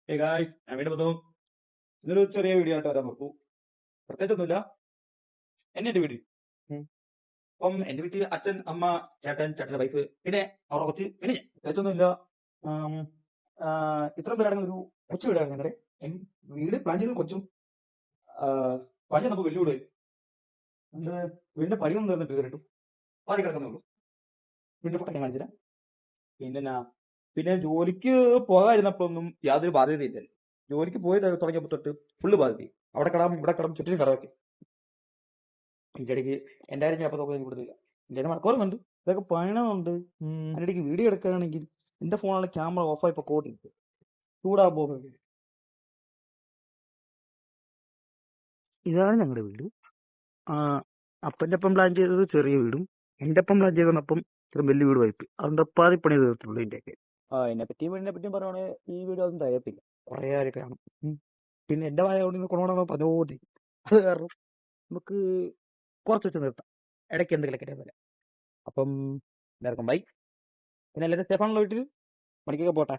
ഞാൻ വീണ്ടും വന്നു. ഇതൊരു ചെറിയ വീഡിയോ ആയിട്ട് വരാൻ നോക്കൂ. പ്രത്യേകിച്ചൊന്നുമില്ല. എന്റെ വീട്ടിൽ അപ്പം എന്റെ വീട്ടിൽ അച്ഛൻ, അമ്മ, ചേട്ടൻ, ചേട്ടന്റെ വൈഫ്, പിന്നെ അവരുടെ കൊച്ച്, പിന്നെ ഞാൻ. പ്രത്യേകിച്ചൊന്നുമില്ല. ഇത്രയും പേരടങ്ങുന്ന ഒരു കൊച്ചു വീടായിരുന്നു ഞങ്ങളുടെ. വീട് പ്ലാൻ ചെയ്ത് കൊച്ചും പണി നമുക്ക് വലിയ വീട്. വീടിന്റെ പണിയൊന്നും തീർന്നിട്ട് കേട്ടു. പാതി കിടക്കുന്നേ ഉള്ളൂ. വീടിന്റെ ഫോട്ടോ ഞാൻ കാണിച്ചില്ല. പിന്നെ ജോലിക്ക് പോകാതിരുന്നപ്പോഴൊന്നും യാതൊരു ബാധ്യതയില്ലല്ലോ. ജോലിക്ക് പോയി തുടങ്ങിയപ്പോൾ തൊട്ട് ഫുള്ള് ബാധ്യത. അവിടെ കടം ഇവിടെ കടം ചുറ്റിനും കടമൊക്കെ. ഇതിന്റെ ഇടയ്ക്ക് എന്റെ കാര്യം ഞാൻ നോക്കാൻ കൊടുത്തില്ല. എന്റെ മറക്കോറുന്നുണ്ട്, ഇതൊക്കെ പണമുണ്ട്. അതിന്റെ ഇടയ്ക്ക് വീഡിയോ എടുക്കുകയാണെങ്കിൽ എന്റെ ഫോണിലെ ക്യാമറ ഓഫായി പൊക്കോട്ടിരിക്കും. ചൂടാ പോകുന്നത്. ഇതാണ് ഞങ്ങളുടെ വീട്. അപ്പൻ്റെ ഒപ്പം പ്ലാൻ ചെയ്തത് ചെറിയ വീടും എൻ്റെ ഒപ്പം പ്ലാൻ ചെയ്ത് വന്നപ്പം ഇത്ര വലിയ വീട് വായിപ്പ്. അതുകൊണ്ട് പാതി പണി തീർത്തുള്ളൂ ഇതിൻ്റെയൊക്കെ. എന്നെ പറ്റിയും വീടിനെ പറ്റിയും പറയുവാണെങ്കിൽ ഈ വീഡിയോ ഒന്നും തികയത്തില്ല. കുറേ ആയിട്ട് കാണും. പിന്നെ എൻ്റെ വായ കൊണ്ട് കൊണ്ടുപോകണം പറഞ്ഞോണ്ടിരിക്കും. അത് കാരണം നമുക്ക് കുറച്ച് വെച്ച് നിർത്താം. ഇടയ്ക്ക് എന്തെങ്കിലുമൊക്കെ പോലെ. അപ്പം എല്ലാവർക്കും ബൈ. പിന്നെ എല്ലാവരും സേഫാണല്ലോ വീട്ടിൽ. പണിക്കൊക്കെ പോട്ടെ.